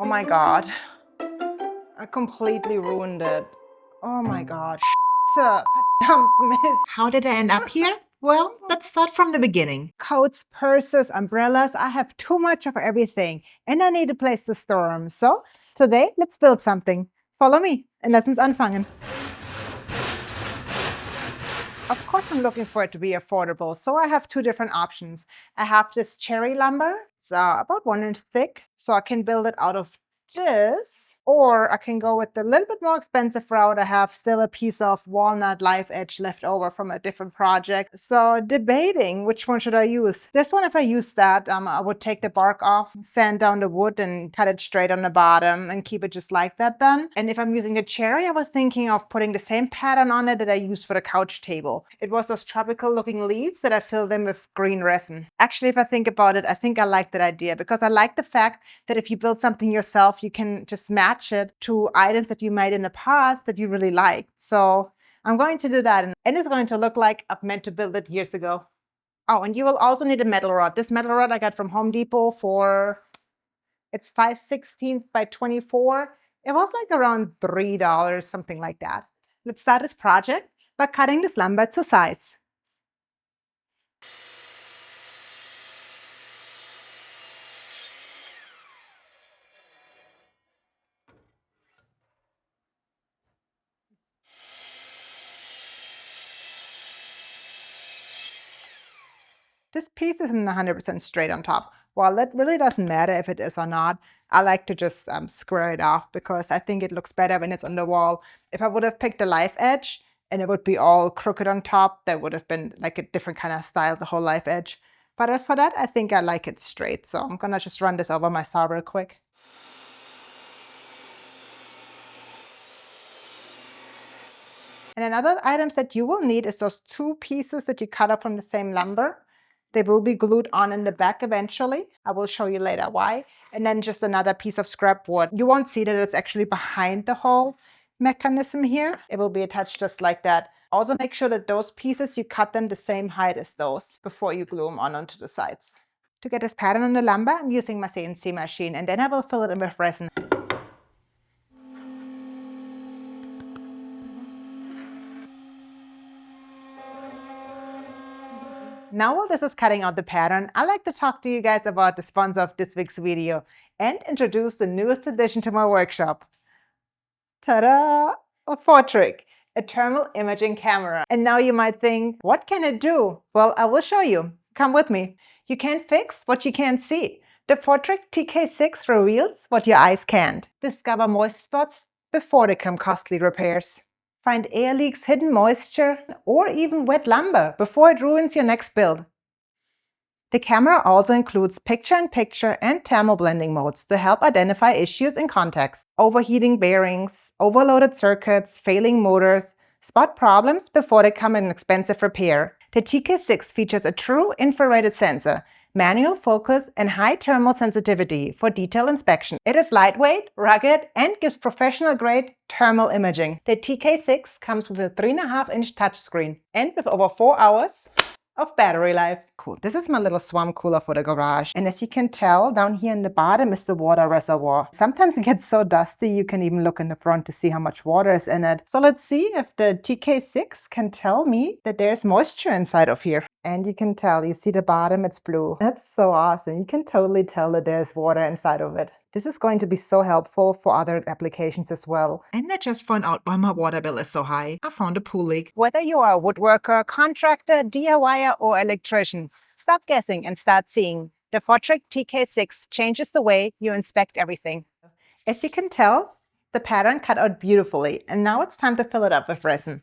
Oh my God. I completely ruined it. Oh my God. Miss. How did I end up here? Well, let's start from the beginning. Coats, purses, umbrellas. I have too much of everything and I need a place to store them. So today, let's build something. Follow me and lass uns anfangen. Of course, I'm looking for it to be affordable, so I have two different options. I have this cherry lumber, it's about 1 inch thick, so I can build it out of this, or I can go with the little bit more expensive route. I have still a piece of walnut live edge left over from a different project. So debating which one should I use. This one, if I use that, I would take the bark off, sand down the wood and cut it straight on the bottom and keep it just like that then. And if I'm using the cherry, I was thinking of putting the same pattern on it that I used for the couch table. It was those tropical looking leaves that I filled in with green resin. Actually, if I think about it, I think I like that idea because I like the fact that if you build something yourself, you can just match it to items that you made in the past that you really liked. So I'm going to do that, and it's going to look like I've meant to build it years ago. Oh, and you will also need a metal rod. This metal rod I got from Home Depot for, it's 5/16 by 24. It was like around $3, something like that. Let's start this project by cutting this lumber to size. This piece isn't 100% straight on top. While it really doesn't matter if it is or not, I like to just square it off because I think it looks better when it's on the wall. If I would have picked a live edge and it would be all crooked on top, that would have been like a different kind of style, the whole live edge. But as for that, I think I like it straight. So I'm gonna just run this over my saw real quick. And another items that you will need is those two pieces that you cut up from the same lumber. They will be glued on in the back eventually. I will show you later why. And then just another piece of scrap wood. You won't see that it's actually behind the whole mechanism here. It will be attached just like that. Also make sure that those pieces, you cut them the same height as those before you glue them on onto the sides. To get this pattern on the lumber, I'm using my CNC machine, and then I will fill it in with resin. Now while this is cutting out the pattern, I'd like to talk to you guys about the sponsor of this week's video and introduce the newest addition to my workshop. Ta-da! A Fotric, a thermal imaging camera. And now you might think, what can it do? Well, I will show you. Come with me. You can't fix what you can't see. The Fotric TK6 reveals what your eyes can't. Discover moist spots before they come costly repairs. Find air leaks, hidden moisture, or even wet lumber before it ruins your next build. The camera also includes picture-in-picture and thermal blending modes to help identify issues in context. Overheating bearings, overloaded circuits, failing motors. Spot problems before they come in expensive repair. The TK6 features a true infrared sensor, manual focus, and high thermal sensitivity for detailed inspection. It is lightweight, rugged, and gives professional-grade thermal imaging. The TK6 comes with a 3.5-inch touchscreen and with over 4 hours of battery life. Cool. This is my little swamp cooler for the garage. And as you can tell, down here in the bottom is the water reservoir. Sometimes it gets so dusty, you can even look in the front to see how much water is in it. So let's see if the TK6 can tell me that there's moisture inside of here. And you can tell, you see the bottom, it's blue. That's so awesome. You can totally tell that there's water inside of it. This is going to be so helpful for other applications as well. And I just found out why my water bill is so high. I found a pool leak. Whether you are a woodworker, contractor, DIYer, or electrician, stop guessing and start seeing. The Fotric TK6 changes the way you inspect everything. As you can tell, the pattern cut out beautifully, and now it's time to fill it up with resin.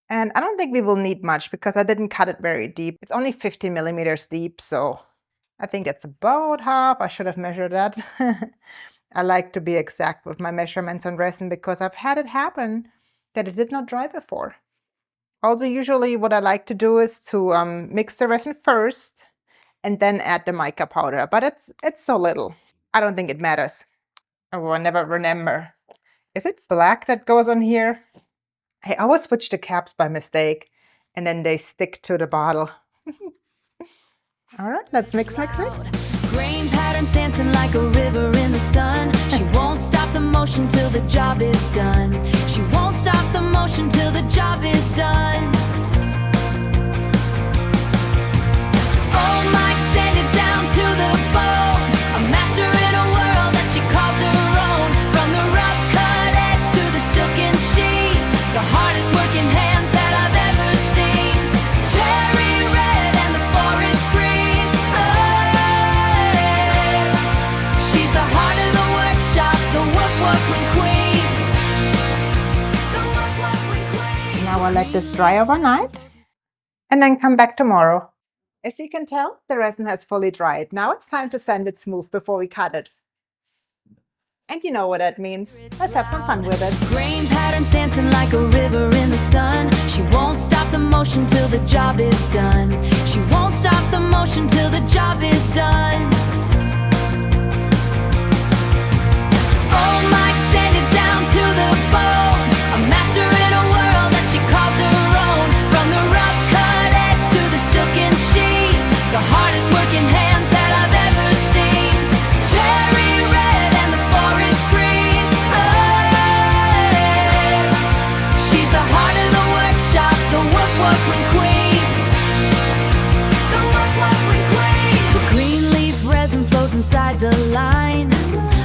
And I don't think we will need much because I didn't cut it very deep. It's only 15 millimeters deep, so I think that's about half. I should have measured that. I like to be exact with my measurements on resin because I've had it happen that it did not dry before. Also, usually what I like to do is to mix the resin first and then add the mica powder, but it's so little. I don't think it matters. Oh, I never remember. Is it black that goes on here? I always switch the caps by mistake, and then they stick to the bottle. All right, let's mix. Grain patterns dancing like a river in the sun. She won't stop the motion till the job is done. She won't stop the motion till the job is done. Oh, Mike sanded down to the bone, a master in a world that she calls her own. From the rough cut edge to the silken sheet, the hardest working hands that I've ever seen. Cherry red and the forest green. Oh, she's the heart of the workshop, the work-workling queen. The work-workling queen. Now I'll let this dry overnight and then come back tomorrow. As you can tell, the resin has fully dried. Now it's time to sand it smooth before we cut it. And you know what that means. Let's have some fun with it. Grain patterns dancing like a river in the sun. She won't stop the motion till the job is done. She won't stop the motion till the job is done. Oh, Mike sanded down to the bone, a master in a world that she calls her own. From the rough cut edge to the silken sheet, the hardest working hands that I've ever seen. Cherry red and the forest green. Oh, she's the heart of the workshop, the work-workling queen. The work-workling queen. The green leaf resin flows inside the line,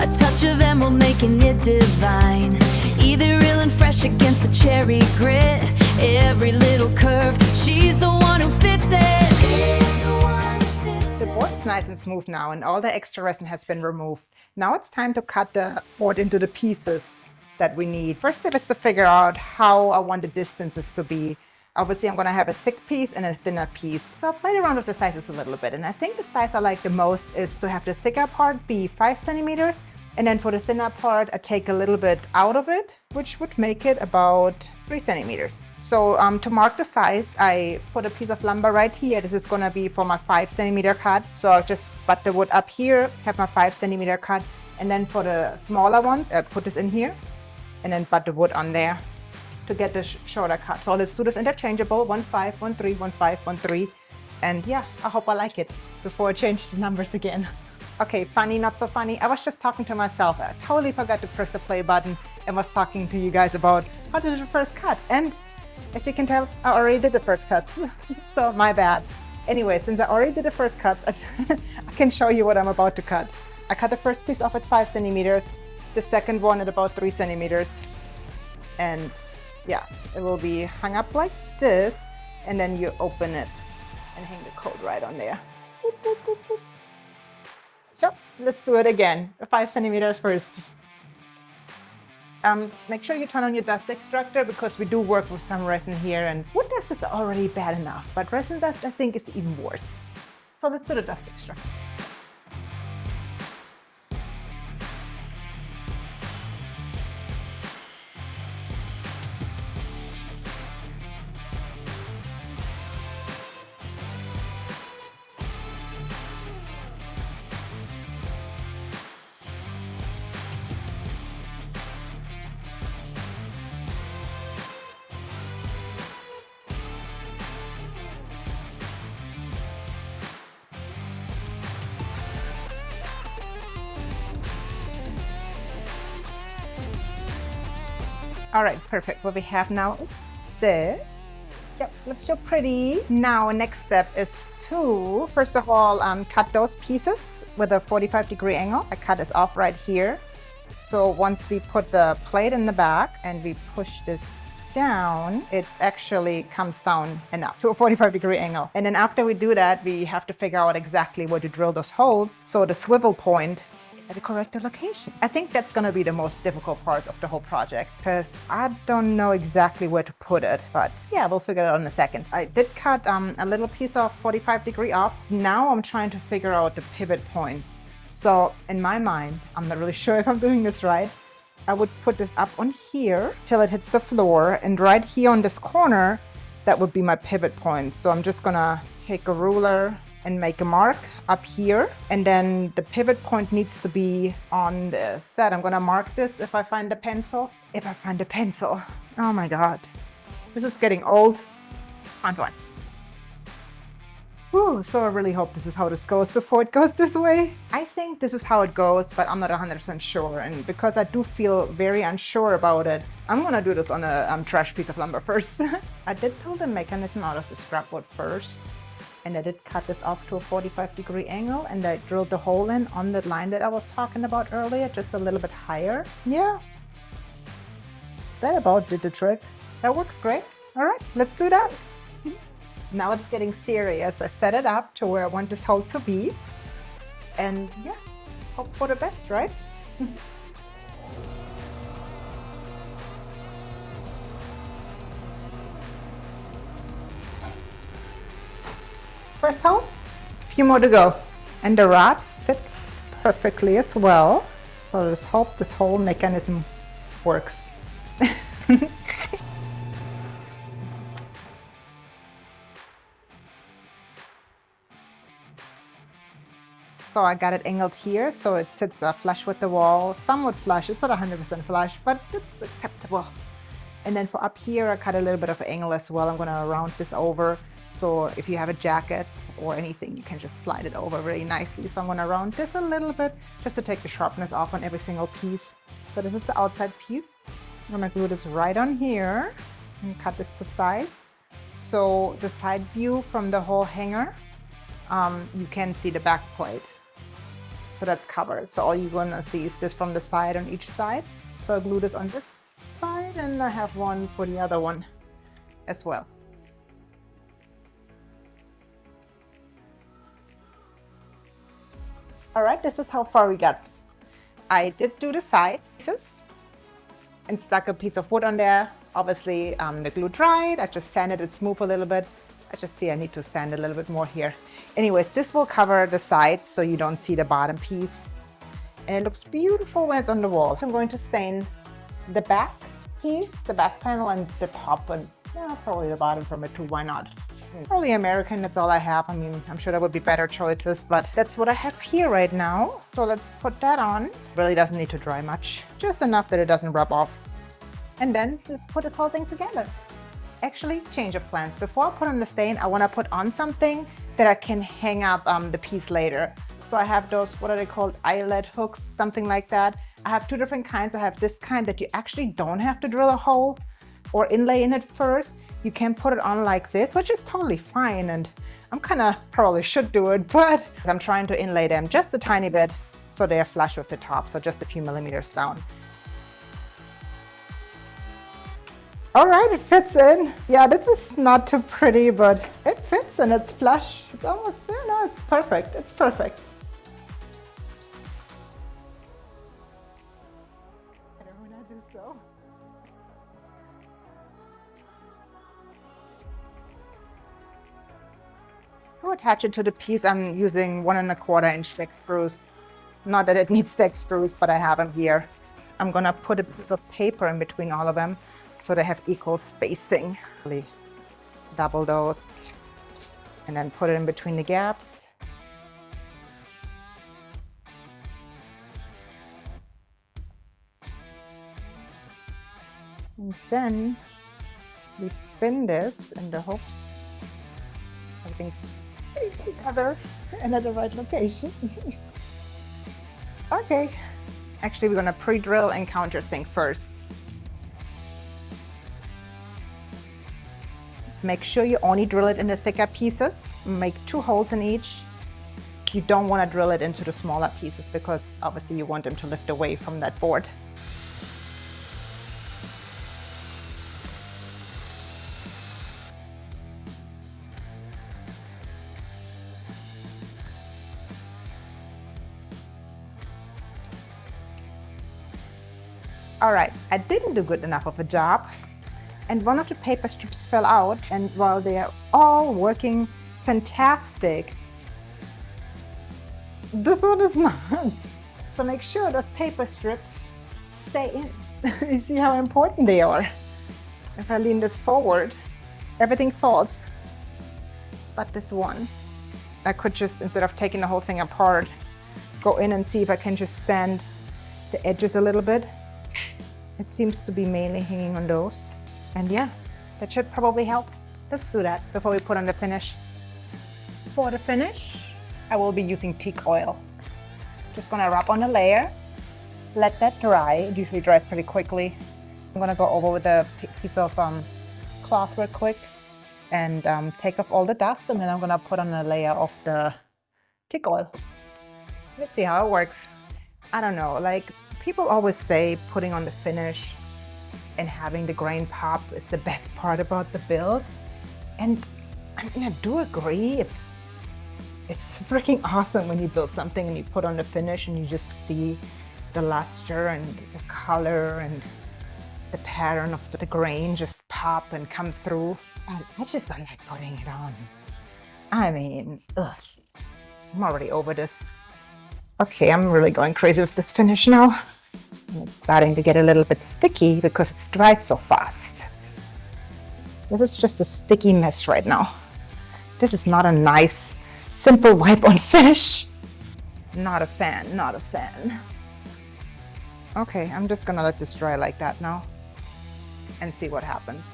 a touch of emerald making it divine. Ethereal and fresh against the cherry grit. Every little curve, she's the one who fits it. The board is nice and smooth now, and all the extra resin has been removed. Now it's time to cut the board into the pieces that we need. First step is to figure out how I want the distances to be. Obviously, I'm going to have a thick piece and a thinner piece. So I played around with the sizes a little bit, and I think the size I like the most is to have the thicker part be 5 centimeters, and then for the thinner part, I take a little bit out of it, which would make it about 3 centimeters. So to mark the size, I put a piece of lumber right here. This is going to be for my 5 centimeter cut. So I'll just butt the wood up here, have my 5 centimeter cut. And then for the smaller ones, I put this in here and then butt the wood on there to get the shorter cut. So let's do this interchangeable, 1, 5, 1, 3, 1, 5, 1, 3. And yeah, I hope I like it before I change the numbers again. Okay, funny, not so funny. I was just talking to myself. I totally forgot to press the play button and was talking to you guys about how to do the first cut. And as you can tell, I already did the first cuts, so my bad. Anyway, since I already did the first cuts, I can show you what I'm about to cut. I cut the first piece off at 5 centimeters, the second one at about 3 centimeters. And yeah, it will be hung up like this, and then you open it and hang the coat right on there. Boop, boop, boop, boop. So let's do it again, 5 centimeters first. Make sure you turn on your dust extractor because we do work with some resin here, and wood dust is already bad enough, but resin dust I think is even worse. So let's do the dust extractor. All right, perfect. What we have now is this. Yep, looks so pretty. Now, next step is to, first of all, cut those pieces with a 45-degree angle. I cut this off right here. So once we put the plate in the back and we push this down, it actually comes down enough to a 45-degree angle. And then after we do that, we have to figure out exactly where to drill those holes. So the swivel point at the correct location. I think that's going to be the most difficult part of the whole project because I don't know exactly where to put it, but yeah, we'll figure it out in a second. I did cut a little piece of 45-degree off. Now I'm trying to figure out the pivot point. So in my mind, I'm not really sure if I'm doing this right. I would put this up on here till it hits the floor, and right here on this corner, that would be my pivot point. So I'm just gonna take a ruler and make a mark up here, and then the pivot point needs to be on this set. I'm gonna mark this if I find a pencil. If I find a pencil. Oh my God. This is getting old. Find one. Ooh, so I really hope this is how this goes before it goes this way. I think this is how it goes, but I'm not 100% sure. And because I do feel very unsure about it, I'm gonna do this on a trash piece of lumber first. I did pull the mechanism out of the scrapwood first. And I did cut this off to a 45-degree angle, and I drilled the hole in on the line that I was talking about earlier, just a little bit higher. Yeah, that about did the trick. That works great. All right, let's do that. Now it's getting serious. I set it up to where I want this hole to be. And yeah, hope for the best, right? First hole, a few more to go. And the rod fits perfectly as well. So let's hope this whole mechanism works. So I got it angled here, so it sits flush with the wall, somewhat flush. It's not 100% flush, but it's acceptable. And then for up here, I cut a little bit of an angle as well. I'm gonna round this over. So if you have a jacket or anything, you can just slide it over very nicely. So I'm gonna round this a little bit just to take the sharpness off on every single piece. So this is the outside piece. I'm gonna glue this right on here and cut this to size. So the side view from the whole hanger, you can see the back plate. So that's covered. So all you're gonna see is this from the side on each side. So I glue this on this side, and I have one for the other one as well. All right, this is how far we got. I did do the side pieces and stuck a piece of wood on there. Obviously, the glue dried. I just sanded it smooth a little bit. I just see I need to sand a little bit more here. Anyways, this will cover the sides so you don't see the bottom piece. And it looks beautiful when it's on the wall. I'm going to stain the back piece, the back panel, and the top, and yeah, probably the bottom from it too. Why not? Probably American, that's all I have. I mean, I'm sure there would be better choices, but that's what I have here right now. So let's put that on. Really doesn't need to dry much, just enough that it doesn't rub off. And then let's put this whole thing together. Actually, change of plans. Before I put on the stain, I want to put on something that I can hang up the piece later. So I have those, what are they called? Eyelet hooks, something like that. I have two different kinds. I have this kind that you actually don't have to drill a hole or inlay in it first. You can put it on like this, which is totally fine. And I'm probably should do it, but I'm trying to inlay them just a tiny bit so they're flush with the top. So just a few millimeters down. All right, it fits in. Yeah, this is not too pretty, but it fits and it's flush. It's almost, no, it's perfect. It's perfect. I don't want to do so. To attach it to the piece, I'm using 1 1/4 inch stick screws. Not that it needs stick screws, but I have them here. I'm gonna put a piece of paper in between all of them, so they have equal spacing. Really double those and then put it in between the gaps. And then we spin this in the hopes everything's together and at the right location. Okay, actually we're gonna pre-drill and countersink first. Make sure you only drill it in the thicker pieces. Make 2 holes in each. You don't want to drill it into the smaller pieces because obviously you want them to lift away from that board. All right, I didn't do good enough of a job. And one of the paper strips fell out, and while they are all working fantastic, this one is not. So make sure those paper strips stay in. You see how important they are. If I lean this forward, everything falls. But this one, I could just, instead of taking the whole thing apart, go in and see if I can just sand the edges a little bit. It seems to be mainly hanging on those. And yeah, that should probably help. Let's do that before we put on the finish. For the finish, I will be using teak oil. Just gonna rub on a layer, let that dry. It usually dries pretty quickly. I'm gonna go over with a piece of cloth real quick and take off all the dust, and then I'm gonna put on a layer of the teak oil. Let's see how it works. I don't know, like people always say putting on the finish and having the grain pop is the best part about the build. And I mean, I do agree. It's freaking awesome when you build something and you put on the finish and you just see the luster and the color and the pattern of the grain just pop and come through. And I just don't like putting it on. I mean, ugh, I'm already over this. Okay, I'm really going crazy with this finish now. And it's starting to get a little bit sticky because it dries so fast. This is just a sticky mess right now. This is not a nice, simple wipe-on finish. Not a fan, not a fan. Okay, I'm just gonna let this dry like that now and see what happens.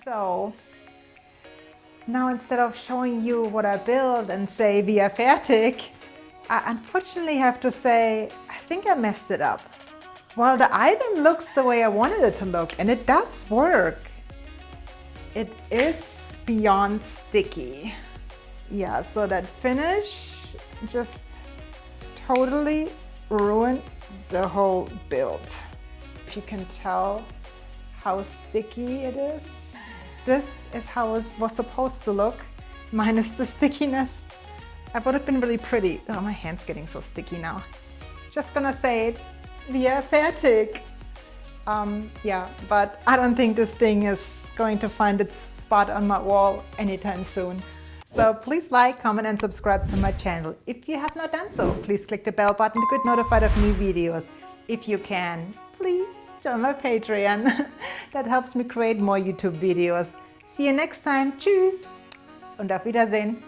So now instead of showing you what I built and say we are fertig, I unfortunately have to say I think I messed it up. Well, the item looks the way I wanted it to look, and it does work. It is beyond sticky. Yeah, so that finish just totally ruined the whole build. If you can tell how sticky it is. This is how it was supposed to look, minus the stickiness. That would have been really pretty. Oh, my hand's getting so sticky now. Just gonna say it, we are fertig. Yeah, but I don't think this thing is going to find its spot on my wall anytime soon. So please like, comment and subscribe to my channel. If you have not done so, please click the bell button to get notified of new videos. If you can, please join my Patreon. That helps me create more YouTube videos. See you next time. Tschüss und auf Wiedersehen.